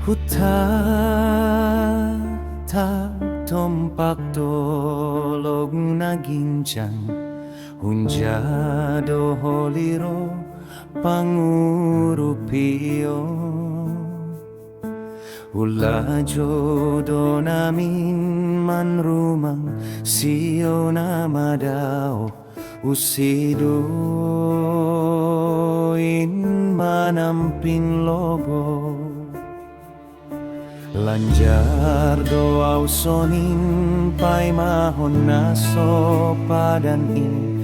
Hutatap tompak tolog naginjang hunjado holiro pangurupio ula jodo namin manrumang sio namadao usidoin manampin logo lanjar doa sonin pai mahon naso padanin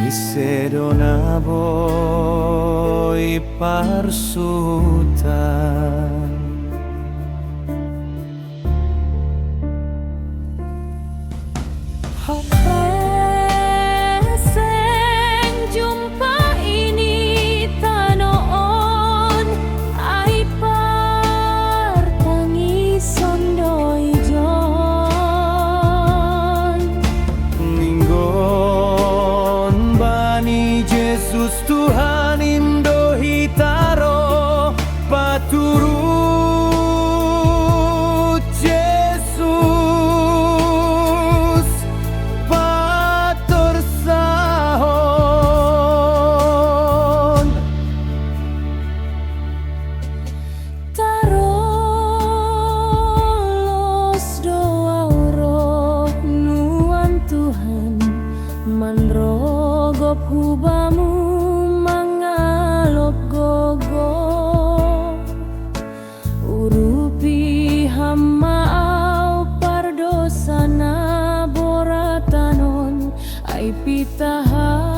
isedo na boy parsutan Yesus Tuhan Indo hitaro paturut Yesus pator sahon tarolos doa roh nuan Tuhan manrogop hubamu mangalop gogo urupi hamau pardosana boratanon ai pitaha